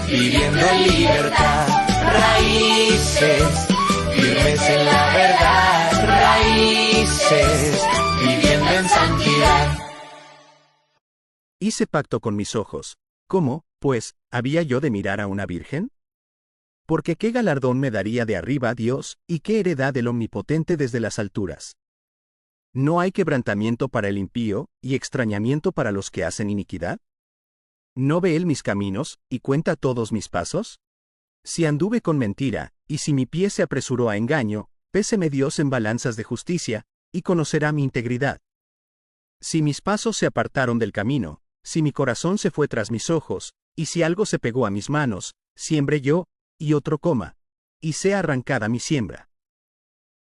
viviendo en libertad. Raíces, firmes en la verdad. Raíces, viviendo en santidad. Hice pacto con mis ojos. ¿Cómo, pues, había yo de mirar a una virgen? Porque qué galardón me daría de arriba Dios, y qué heredad del Omnipotente desde las alturas. ¿No hay quebrantamiento para el impío, y extrañamiento para los que hacen iniquidad? ¿No ve él mis caminos, y cuenta todos mis pasos? Si anduve con mentira, y si mi pie se apresuró a engaño, péseme Dios en balanzas de justicia, y conocerá mi integridad. Si mis pasos se apartaron del camino, si mi corazón se fue tras mis ojos, y si algo se pegó a mis manos, siembre yo, y otro coma, y sea arrancada mi siembra.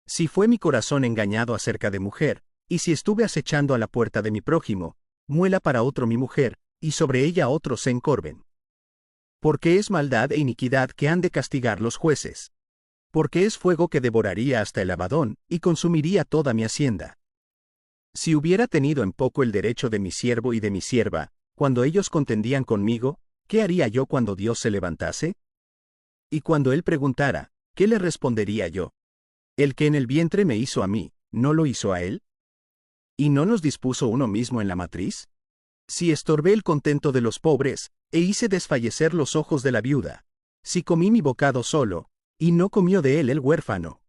Si fue mi corazón engañado acerca de mujer, y si estuve acechando a la puerta de mi prójimo, muela para otro mi mujer, y sobre ella otros se encorven. Porque es maldad e iniquidad que han de castigar los jueces. Porque es fuego que devoraría hasta el Abadón, y consumiría toda mi hacienda. Si hubiera tenido en poco el derecho de mi siervo y de mi sierva, cuando ellos contendían conmigo, ¿qué haría yo cuando Dios se levantase? Y cuando él preguntara, ¿qué le respondería yo? El que en el vientre me hizo a mí, ¿no lo hizo a él? ¿Y no nos dispuso uno mismo en la matriz? Si estorbé el contento de los pobres, e hice desfallecer los ojos de la viuda. Si comí mi bocado solo, y no comió de él el huérfano.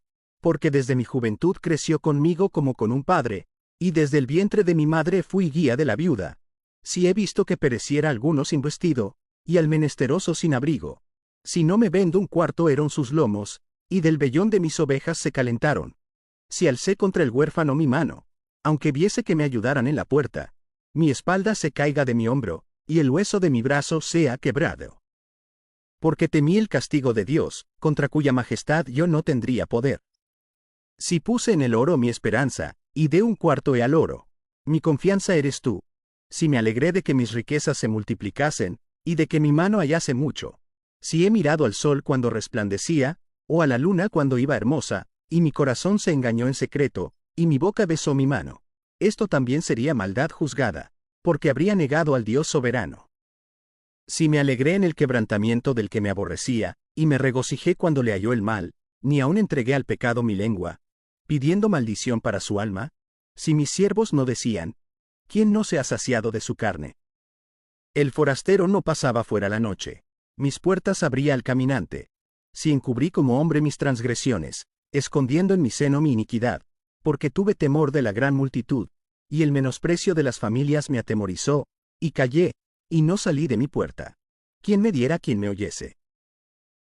Porque desde mi juventud creció conmigo como con un padre, y desde el vientre de mi madre fui guía de la viuda. Si he visto que pereciera alguno sin vestido, y al menesteroso sin abrigo. Si no me vendo un cuarto eran sus lomos, y del vellón de mis ovejas se calentaron. Si alcé contra el huérfano mi mano, aunque viese que me ayudaran en la puerta, mi espalda se caiga de mi hombro, y el hueso de mi brazo sea quebrado. Porque temí el castigo de Dios, contra cuya majestad yo no tendría poder. Si puse en el oro mi esperanza, y de un cuarto he al oro, mi confianza eres tú. Si me alegré de que mis riquezas se multiplicasen, y de que mi mano hallase mucho. Si he mirado al sol cuando resplandecía, o a la luna cuando iba hermosa, y mi corazón se engañó en secreto, y mi boca besó mi mano. Esto también sería maldad juzgada, porque habría negado al Dios soberano. Si me alegré en el quebrantamiento del que me aborrecía, y me regocijé cuando le halló el mal, ni aun entregué al pecado mi lengua, pidiendo maldición para su alma, si mis siervos no decían, ¿quién no se ha saciado de su carne? El forastero no pasaba fuera la noche, mis puertas abría al caminante. Si encubrí como hombre mis transgresiones, escondiendo en mi seno mi iniquidad, porque tuve temor de la gran multitud, y el menosprecio de las familias me atemorizó, y callé, y no salí de mi puerta. ¿Quién me diera quien me oyese?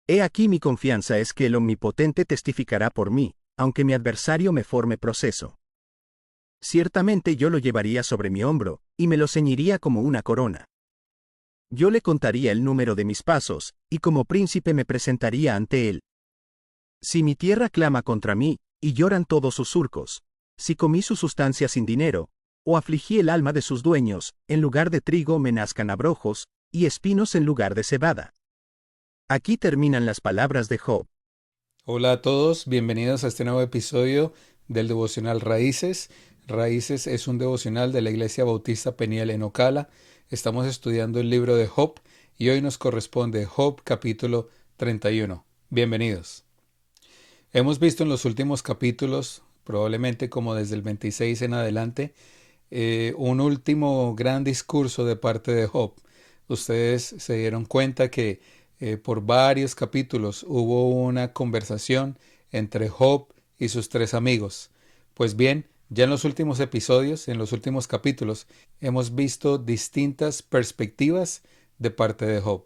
He aquí mi confianza es que el Omnipotente testificará por mí, aunque mi adversario me forme proceso. Ciertamente yo lo llevaría sobre mi hombro, y me lo ceñiría como una corona. Yo le contaría el número de mis pasos, y como príncipe me presentaría ante él. Si mi tierra clama contra mí, y lloran todos sus surcos, si comí su sustancia sin dinero, o afligí el alma de sus dueños, en lugar de trigo me nazcan abrojos, y espinos en lugar de cebada. Aquí terminan las palabras de Job. Hola a todos, bienvenidos a este nuevo episodio del devocional Raíces. Raíces es un devocional de la Iglesia Bautista Peniel en Ocala. Estamos estudiando el libro de Job y hoy nos corresponde Job capítulo 31. Bienvenidos. Hemos visto en los últimos capítulos, probablemente como desde el 26 en adelante, un último gran discurso de parte de Job. Ustedes se dieron cuenta que por varios capítulos hubo una conversación entre Job y sus tres amigos. Pues bien, ya en los últimos episodios, en los últimos capítulos, hemos visto distintas perspectivas de parte de Job.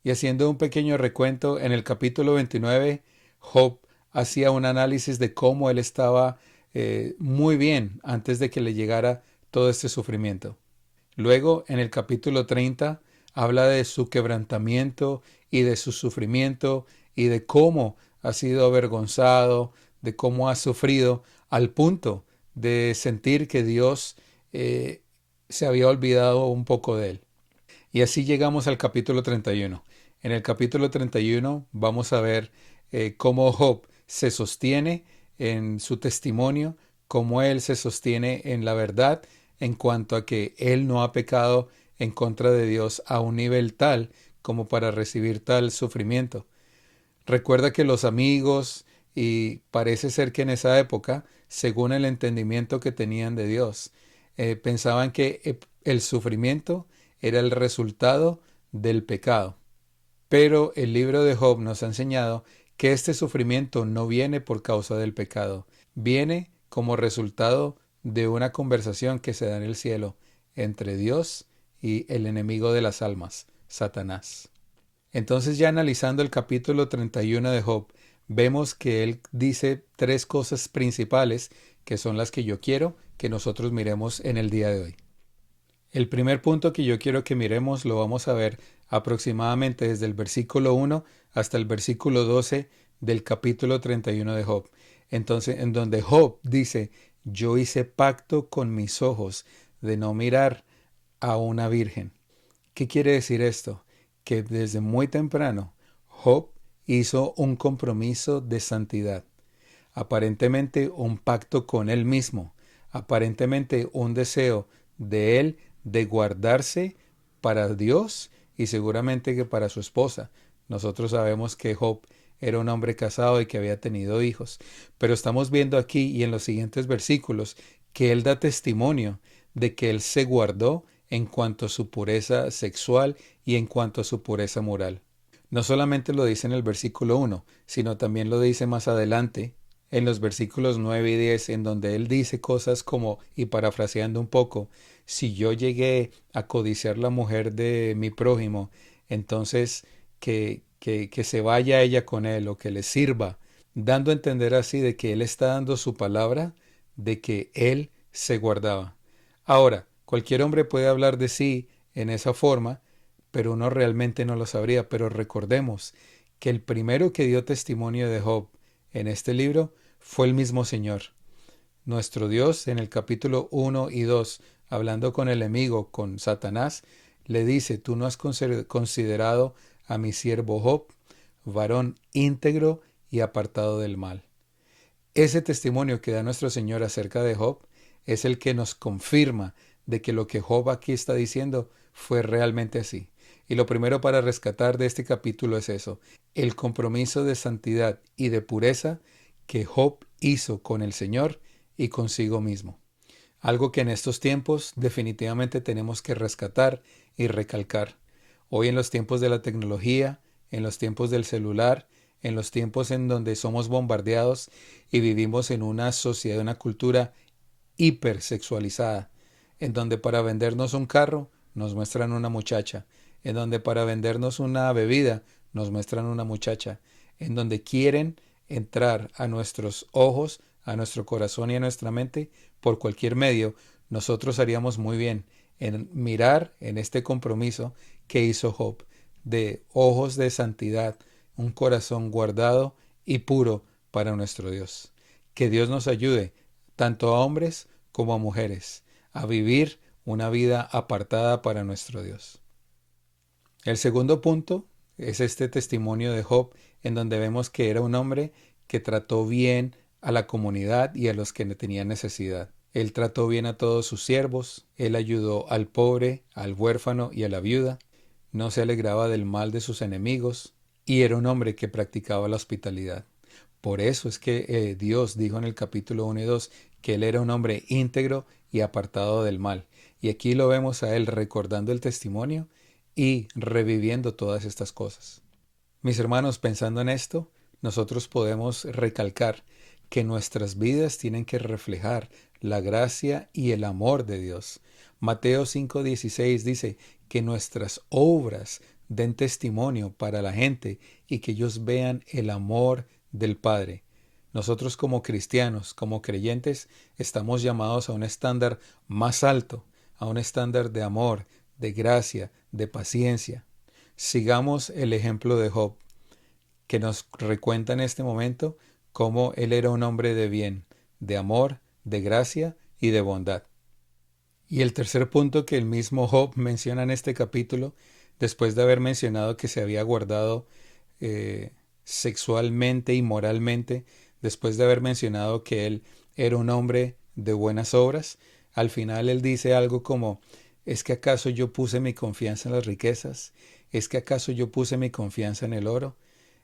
Y haciendo un pequeño recuento, en el capítulo 29, Job hacía un análisis de cómo él estaba muy bien antes de que le llegara todo este sufrimiento. Luego, en el capítulo 30, habla de su quebrantamiento y de su sufrimiento y de cómo ha sido avergonzado, de cómo ha sufrido al punto de sentir que Dios se había olvidado un poco de él. Y así llegamos al capítulo 31. En el capítulo 31 vamos a ver cómo Job se sostiene en su testimonio, cómo él se sostiene en la verdad en cuanto a que él no ha pecado en contra de Dios a un nivel tal como para recibir tal sufrimiento. Recuerda que los amigos, y parece ser que en esa época, según el entendimiento que tenían de Dios, pensaban que el sufrimiento era el resultado del pecado. Pero el libro de Job nos ha enseñado que este sufrimiento no viene por causa del pecado, viene como resultado de una conversación que se da en el cielo entre Dios y el enemigo de las almas, Satanás. Entonces, ya analizando el capítulo 31 de Job, vemos que él dice tres cosas principales que son las que yo quiero que nosotros miremos en el día de hoy. El primer punto que yo quiero que miremos lo vamos a ver aproximadamente desde el versículo 1 hasta el versículo 12 del capítulo 31 de Job. Entonces, en donde Job dice, yo hice pacto con mis ojos de no mirar a una virgen. ¿Qué quiere decir esto? Que desde muy temprano Job hizo un compromiso de santidad, aparentemente un pacto con él mismo, aparentemente un deseo de él de guardarse para Dios y seguramente que para su esposa. Nosotros sabemos que Job era un hombre casado y que había tenido hijos, pero estamos viendo aquí y en los siguientes versículos que él da testimonio de que él se guardó en cuanto a su pureza sexual y en cuanto a su pureza moral. No solamente lo dice en el versículo 1, sino también lo dice más adelante en los versículos 9 y 10, en donde él dice cosas como, y parafraseando un poco, si yo llegué a codiciar la mujer de mi prójimo, entonces que se vaya ella con él o que le sirva, dando a entender así de que él está dando su palabra de que él se guardaba. Ahora, cualquier hombre puede hablar de sí en esa forma, pero uno realmente no lo sabría. Pero recordemos que el primero que dio testimonio de Job en este libro fue el mismo Señor. Nuestro Dios en el capítulo 1 y 2, hablando con el enemigo, con Satanás, le dice, tú no has considerado a mi siervo Job, varón íntegro y apartado del mal. Ese testimonio que da nuestro Señor acerca de Job es el que nos confirma de que lo que Job aquí está diciendo fue realmente así. Y lo primero para rescatar de este capítulo es eso, el compromiso de santidad y de pureza que Job hizo con el Señor y consigo mismo. Algo que en estos tiempos definitivamente tenemos que rescatar y recalcar. Hoy en los tiempos de la tecnología, en los tiempos del celular, en los tiempos en donde somos bombardeados y vivimos en una sociedad, una cultura hipersexualizada, en donde para vendernos un carro nos muestran una muchacha, en donde para vendernos una bebida nos muestran una muchacha, en donde quieren entrar a nuestros ojos, a nuestro corazón y a nuestra mente por cualquier medio. Nosotros haríamos muy bien en mirar en este compromiso que hizo Job, de ojos de santidad, un corazón guardado y puro para nuestro Dios. Que Dios nos ayude, tanto a hombres como a mujeres, a vivir una vida apartada para nuestro Dios. El segundo punto es este testimonio de Job, en donde vemos que era un hombre que trató bien a la comunidad y a los que tenían necesidad. Él trató bien a todos sus siervos, él ayudó al pobre, al huérfano y a la viuda, no se alegraba del mal de sus enemigos, y era un hombre que practicaba la hospitalidad. Por eso es que Dios dijo en el capítulo 1 y 2 que él era un hombre íntegro y apartado del mal. Y aquí lo vemos a él recordando el testimonio y reviviendo todas estas cosas. Mis hermanos, pensando en esto, nosotros podemos recalcar que nuestras vidas tienen que reflejar la gracia y el amor de Dios. Mateo 5:16 dice que nuestras obras den testimonio para la gente y que ellos vean el amor del Padre. Nosotros como cristianos, como creyentes, estamos llamados a un estándar más alto, a un estándar de amor, de gracia, de paciencia. Sigamos el ejemplo de Job, que nos recuenta en este momento cómo él era un hombre de bien, de amor, de gracia y de bondad. Y el tercer punto que el mismo Job menciona en este capítulo, después de haber mencionado que se había guardado sexualmente y moralmente, después de haber mencionado que él era un hombre de buenas obras, al final él dice algo como, ¿es que acaso yo puse mi confianza en las riquezas, ¿Es que acaso yo puse mi confianza en el oro?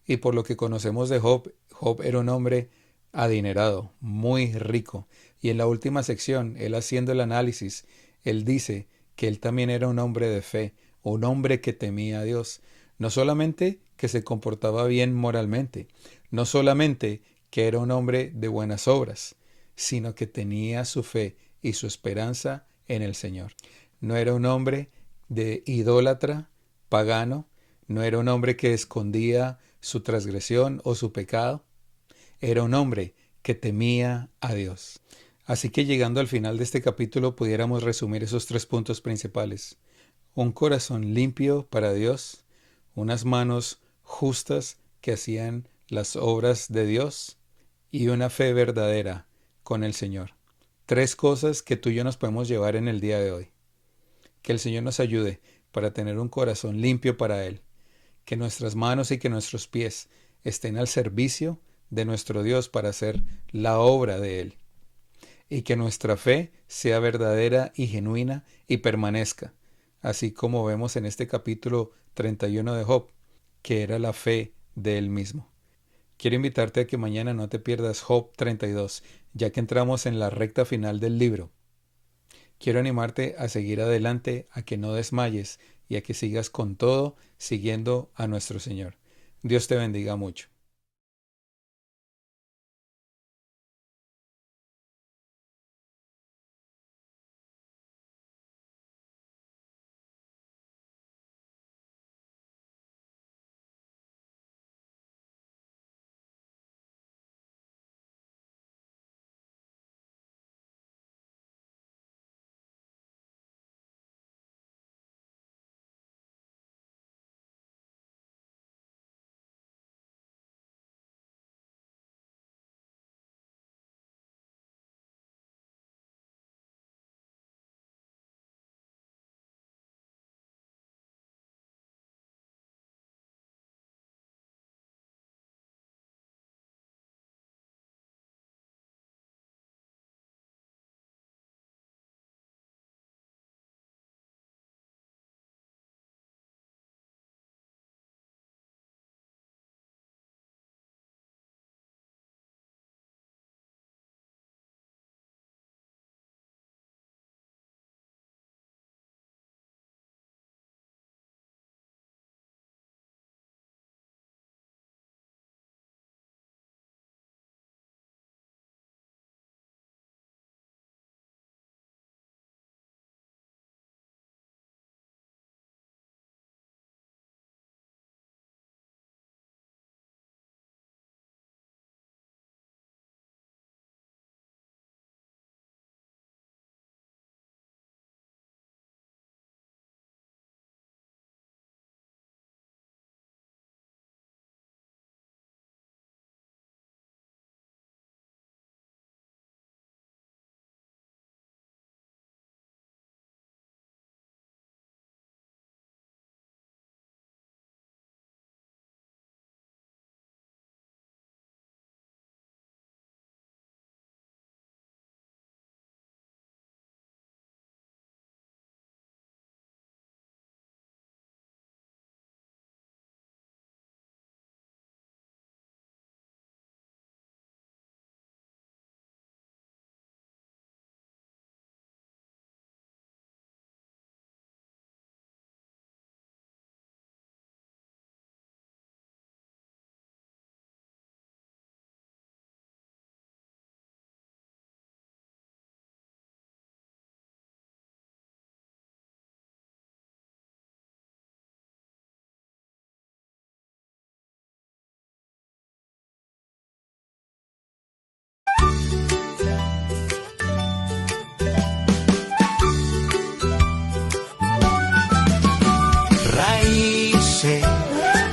Y por lo que conocemos de Job, Job era un hombre adinerado, muy rico. Y en la última sección, él haciendo el análisis, él dice que él también era un hombre de fe, un hombre que temía a Dios. No solamente que se comportaba bien moralmente, no solamente que era un hombre de buenas obras, sino que tenía su fe y su esperanza en el Señor. No era un hombre de idólatra, pagano, no era un hombre que escondía su transgresión o su pecado, era un hombre que temía a Dios. Así que llegando al final de este capítulo pudiéramos resumir esos 3 puntos principales. Un corazón limpio para Dios, unas manos justas que hacían las obras de Dios y una fe verdadera con el Señor. 3 cosas que tú y yo nos podemos llevar en el día de hoy. Que el Señor nos ayude para tener un corazón limpio para Él. Que nuestras manos y que nuestros pies estén al servicio de nuestro Dios para hacer la obra de Él. Y que nuestra fe sea verdadera y genuina y permanezca, así como vemos en este capítulo 31 de Job, que era la fe de él mismo. Quiero invitarte a que mañana no te pierdas Job 32, ya que entramos en la recta final del libro. Quiero animarte a seguir adelante, a que no desmayes y a que sigas con todo siguiendo a nuestro Señor. Dios te bendiga mucho.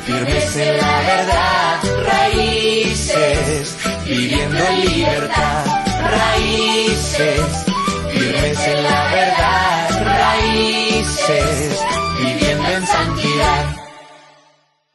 Firmes en la verdad, raíces, viviendo en libertad, raíces, firmes en la verdad, raíces,